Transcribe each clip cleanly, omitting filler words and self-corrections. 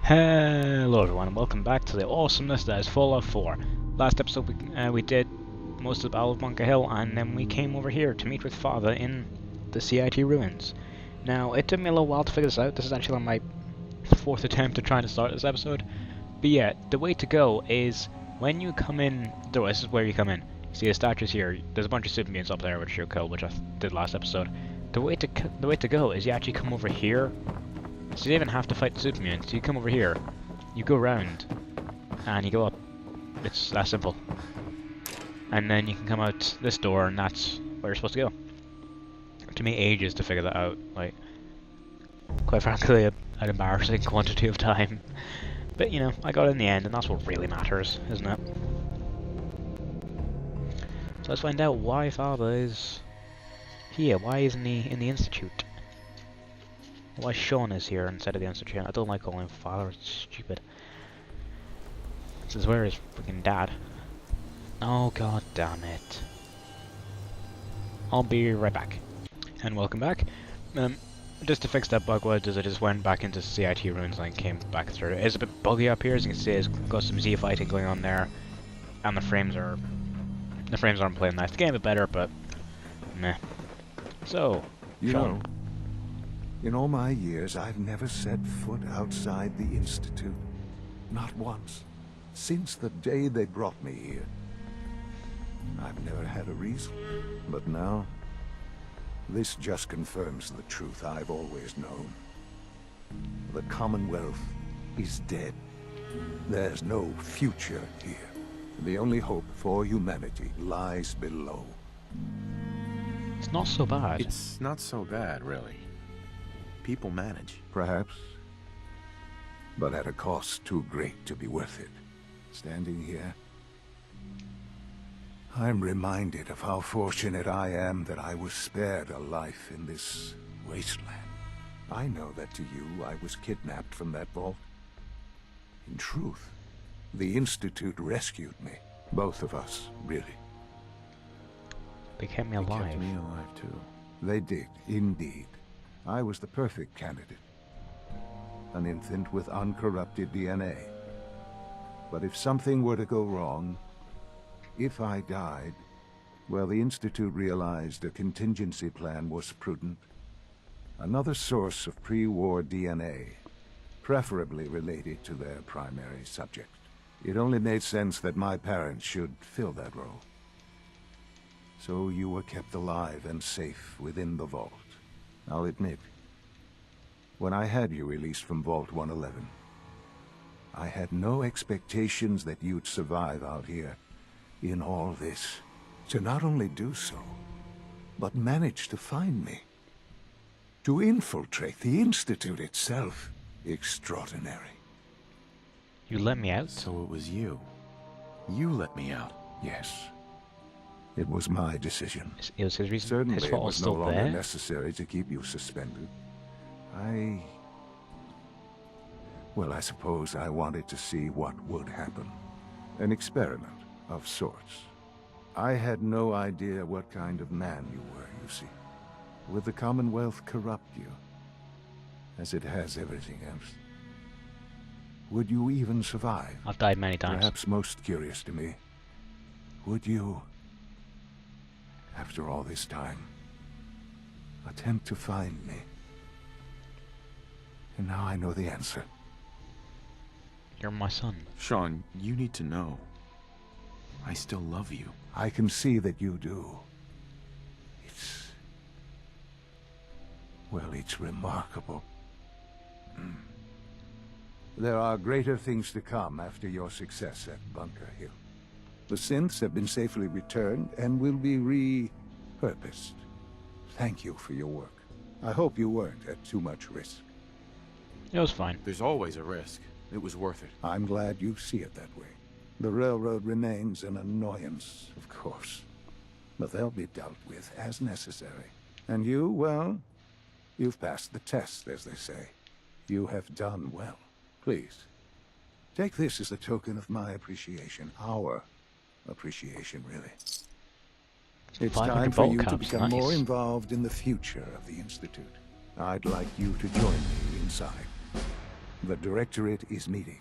Hello everyone and welcome back to the awesomeness that is Fallout 4. Last episode we did most of the Battle of Bunker Hill, and then we came over here to meet with Father in the CIT ruins. Now, it took me a little while to figure this out. This is actually my fourth attempt at trying to start this episode. But yeah, the way to go is when you come in the door. This is where you come in. See the statues here. There's a bunch of super mutants up there which you kill, which I did last episode. The way to go is you actually come over here. So you don't even have to fight the super mutants. You come over here, you go around, and you go up. It's that simple. And then you can come out this door, and that's where you're supposed to go. It took me ages to figure that out. Like, quite frankly, an embarrassing quantity of time. But you know, I got it in the end, and that's what really matters, isn't it? So let's find out why Father is here. Why isn't he in the Institute? Why Sean is here instead of the Institute? I don't like calling him Father, it's stupid. This is where his freaking dad. Oh god damn it. I'll be right back. And welcome back. Just to fix that bug, what I did, I just went back into CIT ruins and came back through. It's a bit buggy up here, as you can see. It's got some Z fighting going on there. And the frames aren't playing nice. The game is better, but meh. So, Sean. In all my years, I've never set foot outside the Institute. Not once. Since the day they brought me here. I've never had a reason. But now, this just confirms the truth I've always known. The Commonwealth is dead. There's no future here. The only hope for humanity lies below. It's not so bad. It's not so bad, really. People manage. Perhaps. But at a cost too great to be worth it. Standing here, I'm reminded of how fortunate I am that I was spared a life in this wasteland. I know that to you, I was kidnapped from that vault. In truth, the Institute rescued me. Both of us, really. They kept me They alive. kept me alive, too. They did, indeed. I was the perfect candidate. An infant with uncorrupted DNA. But if something were to go wrong, if I died, well, the Institute realized a contingency plan was prudent. Another source of pre-war DNA, preferably related to their primary subject. It only made sense that my parents should fill that role. So you were kept alive and safe within the vault. I'll admit, when I had you released from Vault 111, I had no expectations that you'd survive out here in all this. To not only do so, but manage to find me. To infiltrate the Institute itself. Extraordinary. You let me out? So it was you. You let me out. Yes. It was my decision. It was his reason. Certainly His it fault was was no still longer there. necessary to keep you suspended. Well, I suppose I wanted to see what would happen. An experiment of sorts. I had no idea what kind of man you were, you see. Would the Commonwealth corrupt you? As it has everything else? Would you even survive? I've died many times. Perhaps most curious to me, would you, after all this time, attempt to find me? And now I know the answer. You're my son. Sean, you need to know. I still love you. I can see that you do. Well, it's remarkable. There are greater things to come after your success at Bunker Hill. The synths have been safely returned and will be repurposed. Thank you for your work. I hope you weren't at too much risk. It was fine. There's always a risk. It was worth it. I'm glad you see it that way. The railroad remains an annoyance, of course. But they'll be dealt with as necessary. And you, well, you've passed the test, as they say. You have done well. Please, take this as a token of my appreciation. Our appreciation, really. It's time for you to become more involved in the future of the Institute. I'd like you to join me inside. The Directorate is meeting,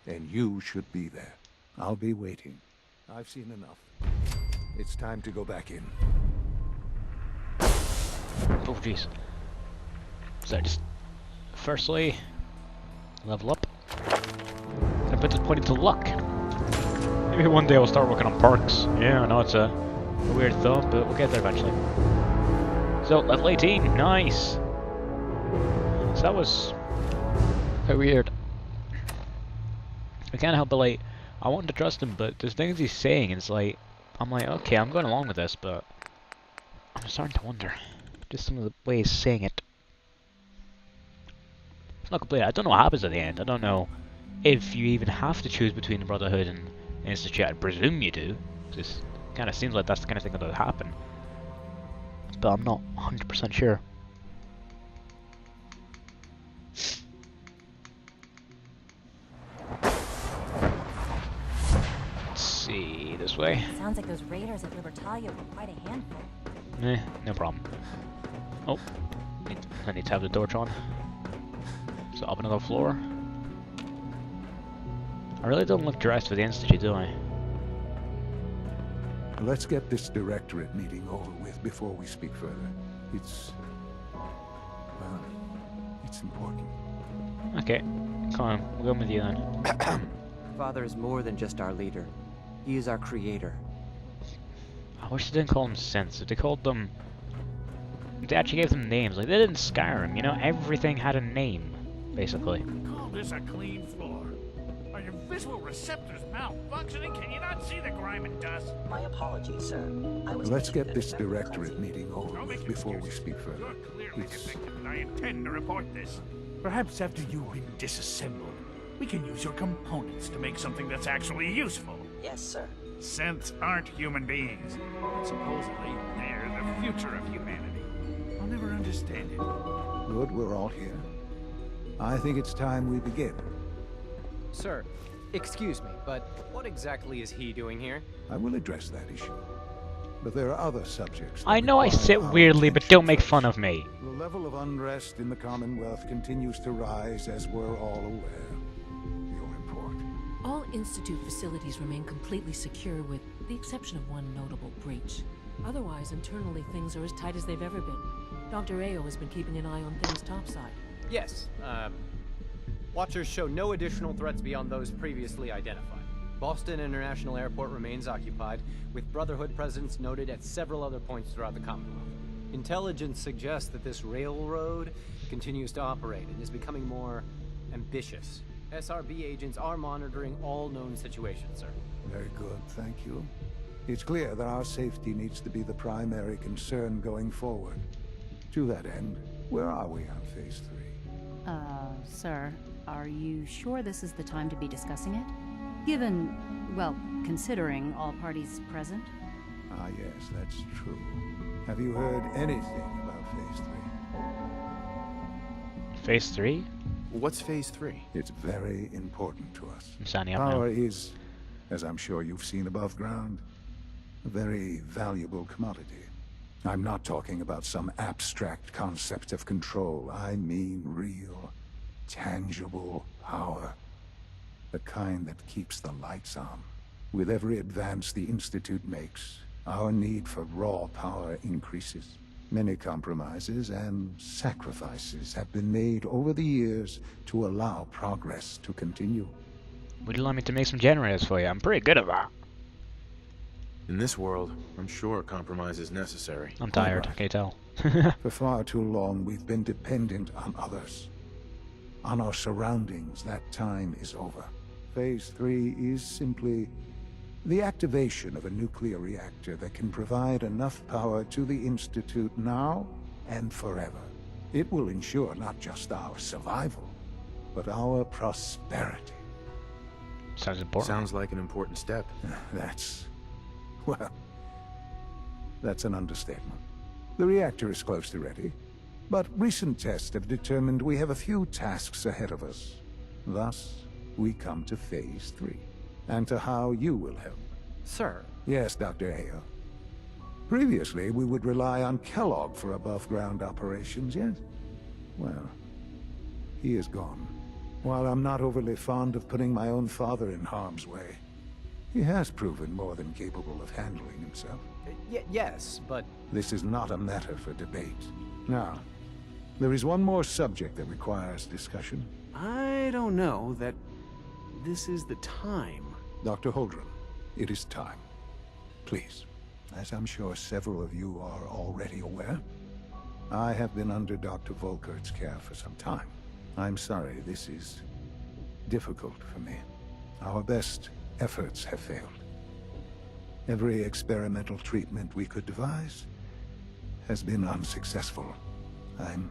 and you should be there. I'll be waiting. I've seen enough. It's time to go back in. Oh, jeez. So just... Firstly... Level up. And a bit disappointed to luck. Maybe one day I'll start working on perks. Yeah, I know it's a weird thought, but we'll get there eventually. So, level 18. Nice! So that was... quite weird. I can't help but, like... I wanted to trust him, but there's things he's saying, and it's like... I'm like, okay, I'm going along with this, but... I'm starting to wonder. Just some of the ways he's saying it. It's not complete. I don't know what happens at the end. I don't know if you even have to choose between the Brotherhood and Institute. I presume you do. Just kind of seems like that's the kind of thing that would happen. But I'm not 100% sure. Let's see, this way. Sounds like those raiders at Libertalia were quite a handful. No problem. Oh, I need to have the torch on. So up another floor. I really don't look dressed for the Institute, do I? Let's get this Directorate meeting over with before we speak further. It's... well, it's important. Okay, come on, we'll go with you then. Father is more than just our leader. He is our creator. I wish they didn't call them synths. If they called them... They actually gave them names. Like, they didn't Skyrim, you know? Everything had a name, basically. Call this a clean floor. Are your visual receptors malfunctioning? Can you not see the grime and dust? My apologies, sir. I was Let's thinking get that this another Directorate class- meeting over Don't make with before we excuses. speak further. You're clearly It's... defective, and I intend to report this. Perhaps after you've been disassembled, we can use your components to make something that's actually useful. Yes, sir. Synths aren't human beings, but supposedly they're the future of humanity. I'll never understand it. Good, we're all here. I think it's time we begin. Sir, excuse me, but what exactly is he doing here? I will address that issue. But there are other subjects. that I know I require sit our weirdly, but attention don't make first. fun of me. The level of unrest in the Commonwealth continues to rise, as we're all aware. Your report. All Institute facilities remain completely secure with the exception of one notable breach. Otherwise, internally things are as tight as they've ever been. Dr. Ayo has been keeping an eye on things topside. Yes, Watchers show no additional threats beyond those previously identified. Boston International Airport remains occupied, with Brotherhood presence noted at several other points throughout the Commonwealth. Intelligence suggests that this railroad continues to operate and is becoming more ambitious. SRB agents are monitoring all known situations, sir. Very good, thank you. It's clear that our safety needs to be the primary concern going forward. To that end, where are we on Phase 3? Sir, are you sure this is the time to be discussing it? Given, well, considering all parties present? Ah, yes, that's true. Have you heard anything about Phase 3? Phase 3? What's Phase 3? It's very important to us. I'm signing up now. Power is, as I'm sure you've seen above ground, a very valuable commodity. I'm not talking about some abstract concept of control. I mean real, tangible power. The kind that keeps the lights on. With every advance the Institute makes, our need for raw power increases. Many compromises and sacrifices have been made over the years to allow progress to continue. Would you like me to make some generators for you? I'm pretty good at that. In this world, I'm sure compromise is necessary. I'm tired, can you tell? For far too long, we've been dependent on others. On our surroundings. That time is over. Phase 3 is simply the activation of a nuclear reactor that can provide enough power to the Institute now and forever. It will ensure not just our survival, but our prosperity. Sounds important. Sounds like an important step. Well, that's an understatement. The reactor is close to ready, but recent tests have determined we have a few tasks ahead of us. Thus, we come to Phase 3, and to how you will help. Sir, Yes, Dr. Ayo. Previously, we would rely on Kellogg for above-ground operations, yes? Well, he is gone. While I'm not overly fond of putting my own father in harm's way, he has proven more than capable of handling himself. Yes, but... This is not a matter for debate. Now, there is one more subject that requires discussion. I don't know that this is the time. Dr. Holdren, it is time. Please, as I'm sure several of you are already aware, I have been under Dr. Volkert's care for some time. I'm sorry, this is difficult for me. Our best efforts have failed. Every experimental treatment we could devise has been unsuccessful. I'm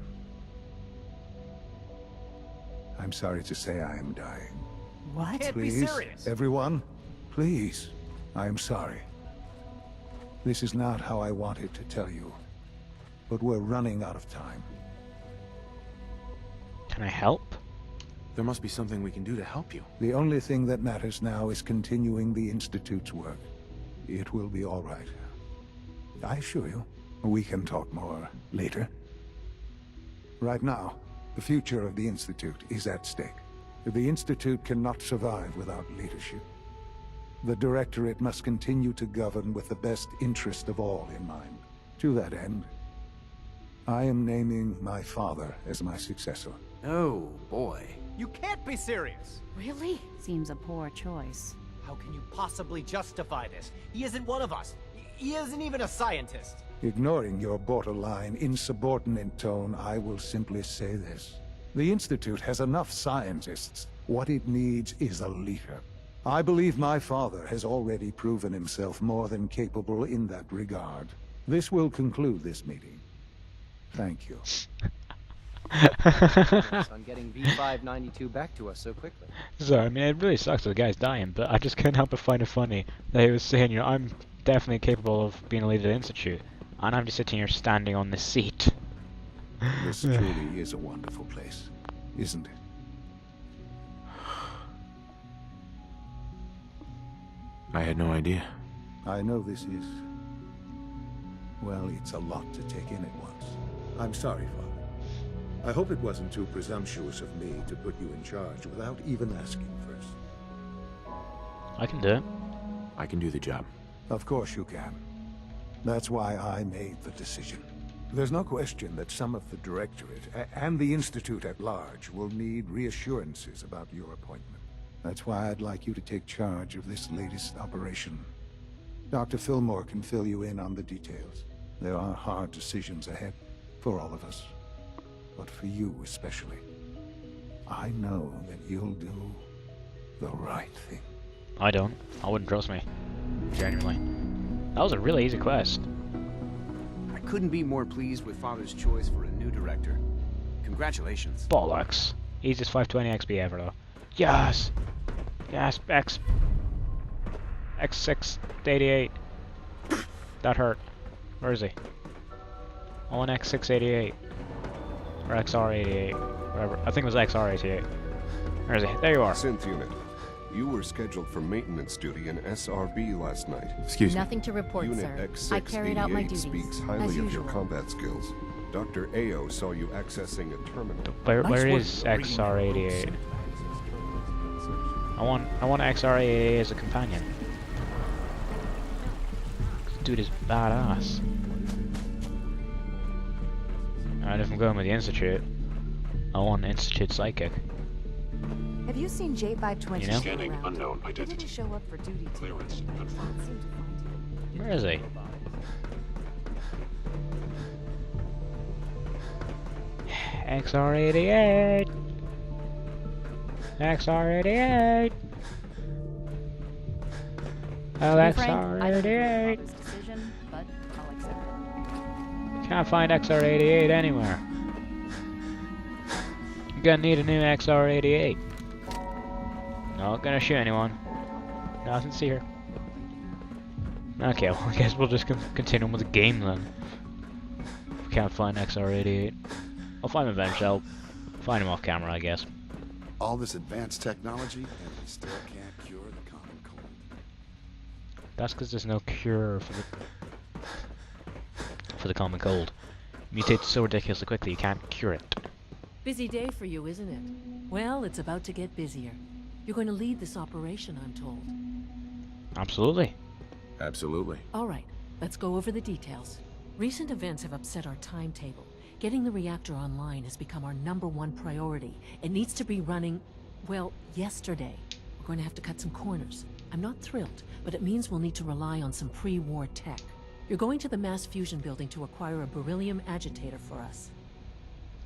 sorry to say I am dying. What? Can't be Please, serious. everyone, please. I am sorry. This is not how I wanted to tell you, but we're running out of time. Can I help? There must be something we can do to help you. The only thing that matters now is continuing the Institute's work. It will be all right. I assure you, we can talk more later. Right now, the future of the Institute is at stake. The Institute cannot survive without leadership. The Directorate must continue to govern with the best interest of all in mind. To that end, I am naming my father as my successor. Oh, boy. You can't be serious! Really? Seems a poor choice. How can you possibly justify this? He isn't one of us. He isn't even a scientist. Ignoring your borderline, insubordinate tone, I will simply say this. The Institute has enough scientists. What it needs is a leader. I believe my father has already proven himself more than capable in that regard. This will conclude this meeting. Thank you. On getting V592 back to us so quickly. So, I mean, it really sucks that the guy's dying, but I just couldn't help but find it funny that he was saying, you know, I'm definitely capable of being a leader of the Institute, and I'm just sitting here standing on this seat. This truly is a wonderful place, isn't it? I had no idea. I know this is... well, it's a lot to take in at once. I'm sorry, Father. I hope it wasn't too presumptuous of me to put you in charge without even asking first. I can do it. I can do the job. Of course you can. That's why I made the decision. There's no question that some of the Directorate and the Institute at large will need reassurances about your appointment. That's why I'd like you to take charge of this latest operation. Dr. Fillmore can fill you in on the details. There are hard decisions ahead for all of us, but for you especially. I know that you'll do the right thing. I don't. I wouldn't trust me. Genuinely. That was a really easy quest. I couldn't be more pleased with Father's choice for a new director. Congratulations. Bollocks. Easiest 520 XP ever, though. Yes! Yes, X688. That hurt. Where is he? I want X688. Or XR88. Whatever. I think it was XR88. Where is he? There you are. Synth unit. You were scheduled for maintenance duty in SRB last night. Excuse me. Nothing to report, Unit sir. I carried out my X688 duties, speaks as highly of your usual. combat skills. Dr. Ao saw you accessing a terminal. Where Nice work, is Marine. XR88? I want XR88 as a companion. This dude is badass. And if I'm going with the Institute, I want Institute Psychic. Have you seen J520 You know? Scanning around? unknown He didn't identity. show up for duty today. Clearance confirmed. Can't seem to find him. Where is he? XR88! XR88! Oh, To be frank, I don't agree with XR88! Father's decision, but I'll accept it. Can't find XR88 anywhere. You're gonna need a new XR88. Not gonna shoot anyone. Nothing to see here. Okay, well, I guess we'll just continue on with the game then. If we can't find XR88. I'll find him eventually. I'll find him off camera, I guess. All this advanced technology, and we still can't cure the common cold. That's because there's no cure for the common cold. It mutates so ridiculously quickly you can't cure it. Busy day for you, isn't it? Well, it's about to get busier. You're going to lead this operation, I'm told. Absolutely. Absolutely. All right, let's go over the details. Recent events have upset our timetable. Getting the reactor online has become our #1 priority. It needs to be running, well, yesterday. We're going to have to cut some corners. I'm not thrilled, but it means we'll need to rely on some pre-war tech. You're going to the mass fusion building to acquire a beryllium agitator for us.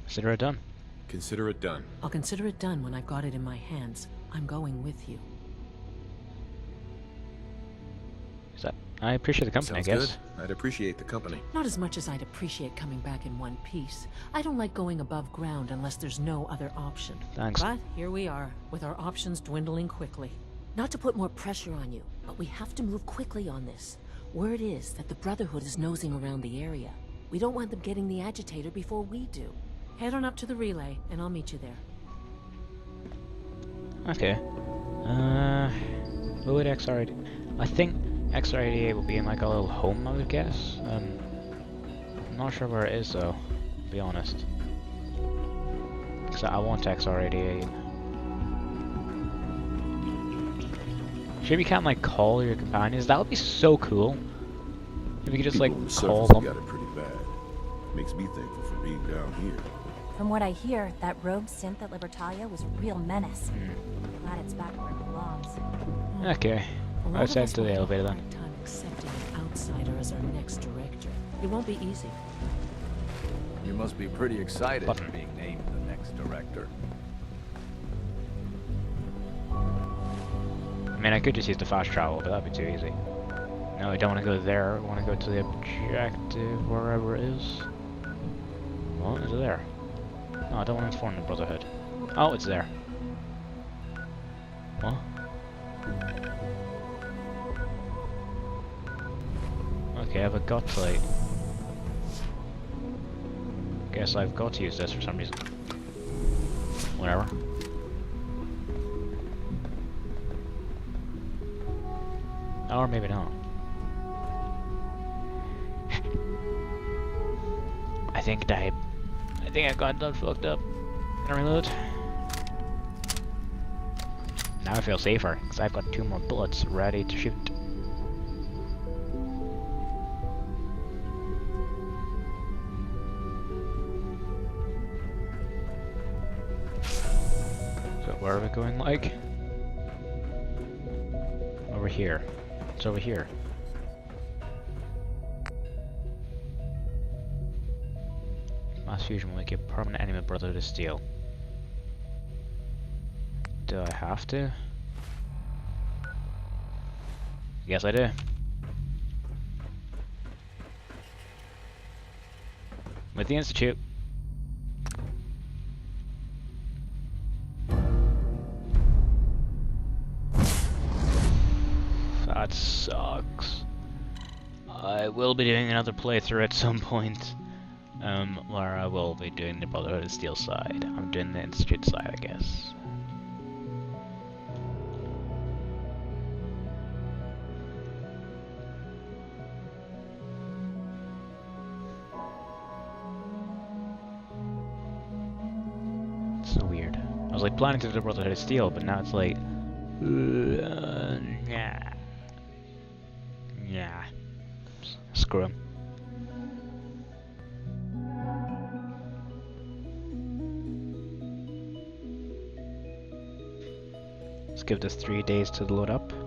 Consider it done. Consider it done. I'll consider it done when I've got it in my hands. I'm going with you. Is that? I appreciate the company, Sounds I guess. good. I'd appreciate the company. Not as much as I'd appreciate coming back in one piece. I don't like going above ground unless there's no other option. Thanks. But here we are, with our options dwindling quickly. Not to put more pressure on you, but we have to move quickly on this. Word is that the Brotherhood is nosing around the area. We don't want them getting the agitator before we do. Head on up to the relay, and I'll meet you there. Okay. What would XR88? I think XR88 will be in like a little home, I would guess. I'm not sure where it is though, to be honest. Because I want XR88. Sure, you can't like call your companions. That would be so cool. If you could just like call them. Got it pretty bad. Makes me thankful for being down here. From what I hear, that rogue synth at Libertalia was a real menace. Glad it's back where it belongs. Okay. Let's head to the elevator then. Time accepting an outsider as our next director. It won't be easy. You must be pretty excited Button. being named the next director. I mean, I could just use the fast travel, but that'd be too easy. No, I don't want to go there. I want to go to the objective, wherever it is. Well, is it there? No, I don't want to inform the Brotherhood. Oh, it's there. What? Okay, I have a gut plate. Guess I've got to use this for some reason. Whatever. Or maybe not. I think I got done fucked up. Gonna reload. Now I feel safer, because I've got 2 more bullets ready to shoot. So where are we going, like? Over here. It's over here. Mass fusion will make you a permanent enemy of Brotherhood of Steel. Do I have to? Yes, I do. With the Institute. That sucks. I will be doing another playthrough at some point. Where I will be doing the Brotherhood of Steel side. I'm doing the Institute side, I guess. It's so weird. I was like planning to do the Brotherhood of Steel, but now it's like, yeah, yeah. Screw 'em. Let's give this 3 days to load up. You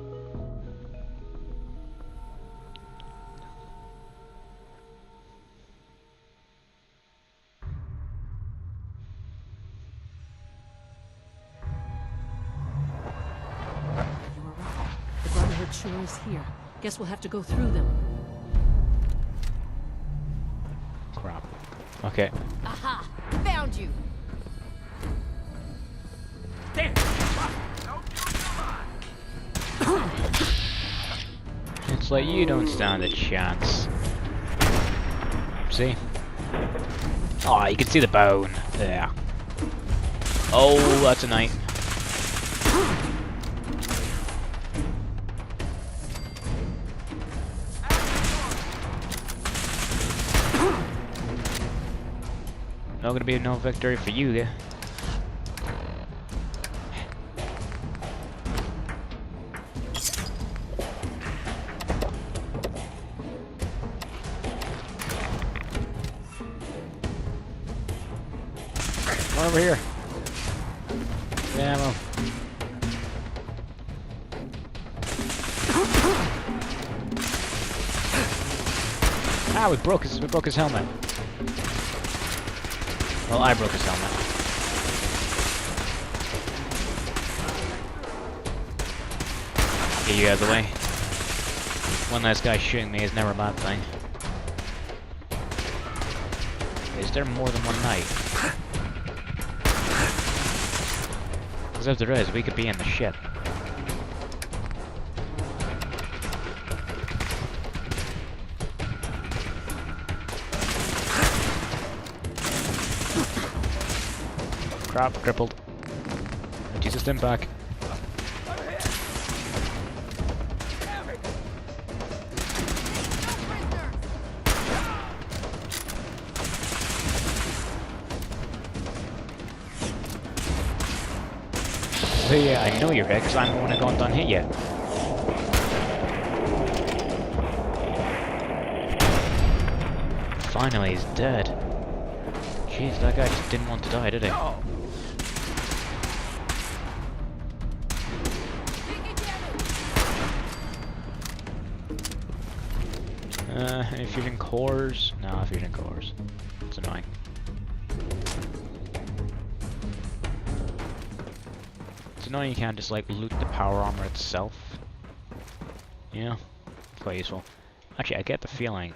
were right. The Brotherhood sure is here. Guess we'll have to go through them. Crap. Okay. Aha! Found you! It's like you don't stand a chance. See? Oh, you can see the bone. There. Oh, that's a knight. Not gonna be no victory for you, there. over here. Ammo. Ah, we broke his helmet. Well, I broke his helmet. Get you out of the way. One less guy shooting me is never a bad thing. Is there more than one knight? Because if there is, we could be in the shit. Crap, crippled. Jesus, them back. So yeah, I know you're here because I'm the one who got done hit you. Finally, he's dead. Jeez, that guy just didn't want to die, did he? Any fusion cores? No, fusion cores. It's annoying. It's annoying you can't just like loot the power armor itself. Yeah, it's quite useful. Actually, I get the feeling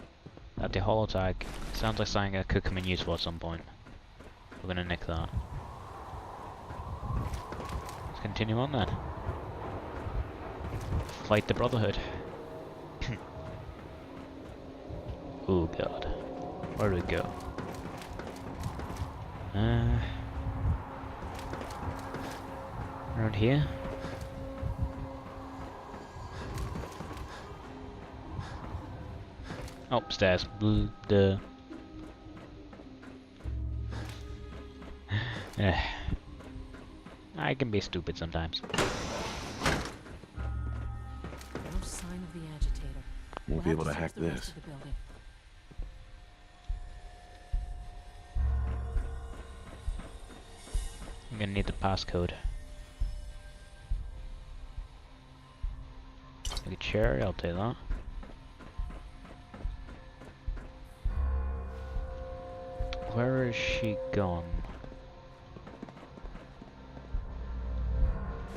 that the holotag sounds like something that could come in useful at some point. We're gonna nick that. Let's continue on then. Fight the Brotherhood. Oh god. Where do we go? Around here? Oh, stairs. Duh. I can be stupid sometimes. No sign of the agitator. Won't be able to hack this. I'm gonna need the passcode. Like a cherry, I'll take that. Where is she gone?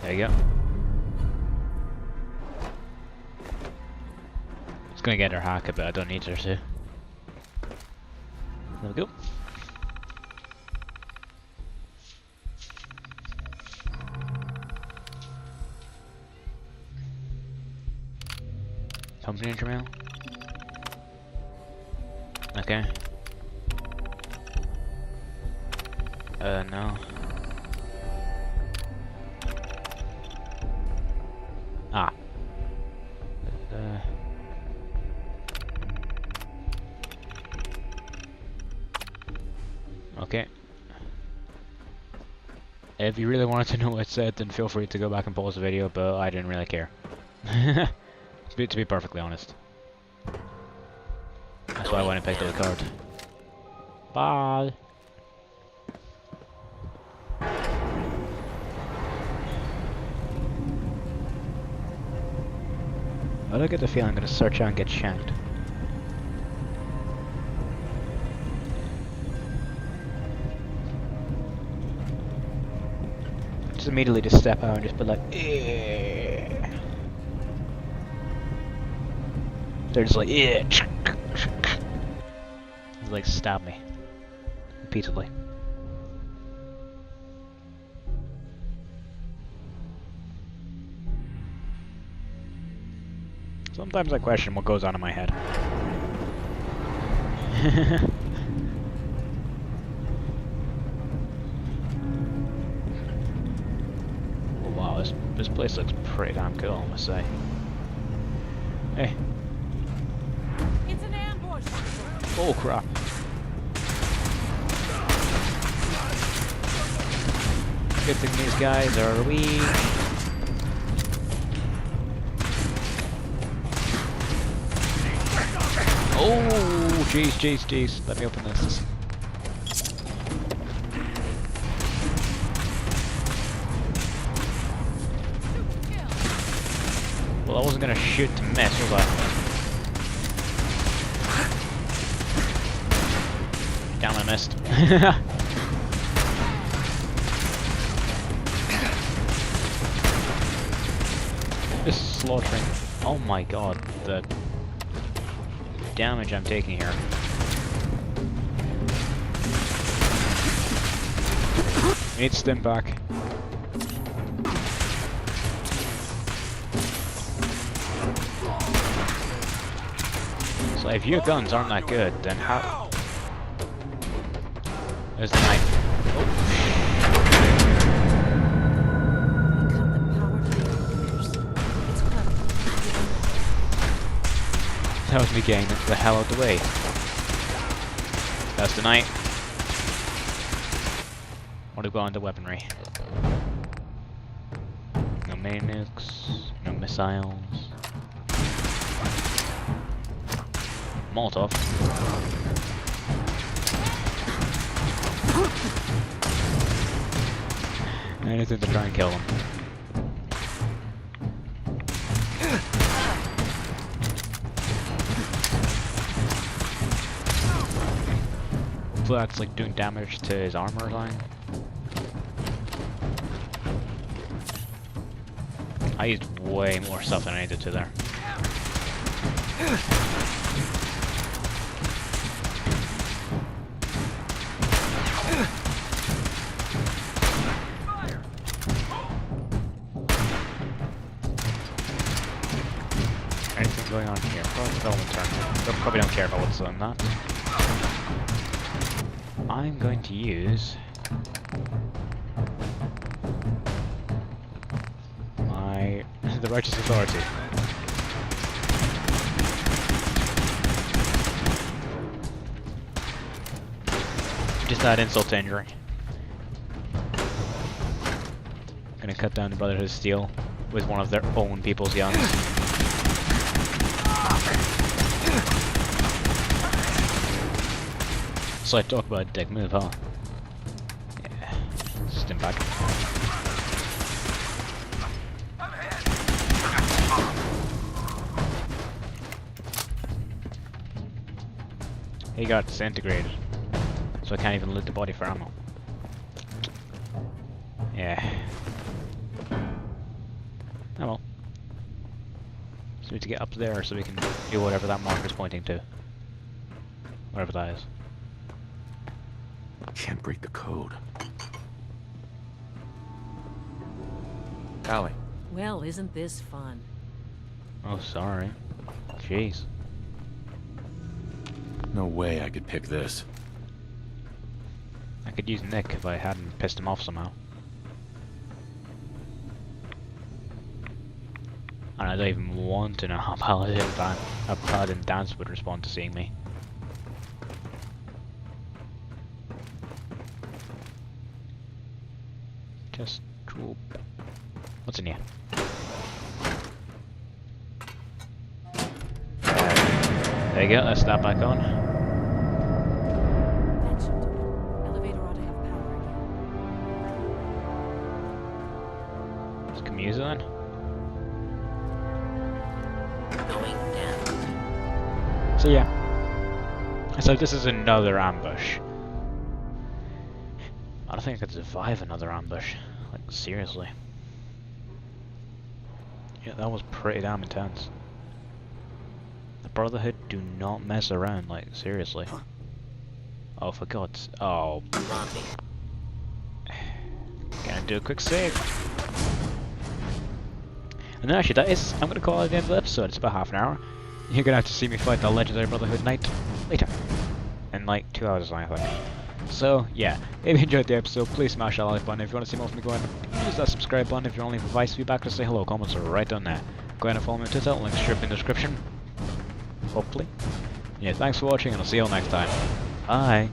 There you go. It's gonna get her hacker, but I don't need her to. There we go. Company intermail? Okay. No. Ah. Okay. If you really wanted to know what it said, then feel free to go back and pause the video, but I didn't really care. To be perfectly honest. That's why I went and picked up the card. Bye! I don't get the feeling I'm gonna search out and get shanked. Just immediately just step out and just be like, eh. They're just like, yeah. It's like stab me repeatedly. Sometimes I question what goes on in my head. Oh, wow, this place looks pretty damn cool, I must say. Hey. It's an ambush. Oh crap. Good thing these guys are weak. Oh, jeez. Let me open this. Well, I wasn't gonna shoot to miss, was I? Damn, I missed. Just slaughtering. Oh my god, the damage I'm taking here. We need stim back. So if your guns aren't that good, then how? There's the knife. That was me getting the hell out of the way. That's the night. What do we got on the weaponry? No nukes, no missiles. Molotov. Anything to try and kill them. Hopefully that's like doing damage to his armor line. I used way more stuff than I needed to there. Anything going on here? Probably development turn. They probably don't care about what's on that. I'm going to use my the Righteous Authority. Just add insult to injury. Gonna cut down the Brotherhood of Steel with one of their own people's guns. So I talk about a dick move, huh? Yeah. Stim back. He got disintegrated. So I can't even loot the body for ammo. Yeah. Oh well. So we need to get up there so we can do whatever that marker's pointing to. Whatever that is. Can't break the code. Allie. Well, isn't this fun? Oh, sorry. Jeez. No way I could pick this. I could use Nick if I hadn't pissed him off somehow. And I don't even want to know how Paladin Dance would respond to seeing me. Just troop. What's in here? There you go, let's start back on. Elevator ought to have power again. Let's come use it then. Going down. So yeah. So this is another ambush. I don't think I could survive another ambush. Like, seriously. Yeah, that was pretty damn intense. The Brotherhood do not mess around, like, seriously. Oh, for God's... Oh. Gonna do a quick save. And then actually, that is... I'm gonna call it the end of the episode. It's about half an hour. You're gonna have to see me fight the legendary Brotherhood Knight later. In like 2 hours, I think. So, yeah, if you enjoyed the episode, please smash that like button. If you want to see more of me, go ahead and use that subscribe button. If you want to leave advice, feedback, to say hello, comments are right down there. Go ahead and follow me on Twitter, links in the description. Hopefully. Yeah, thanks for watching, and I'll see you all next time. Bye!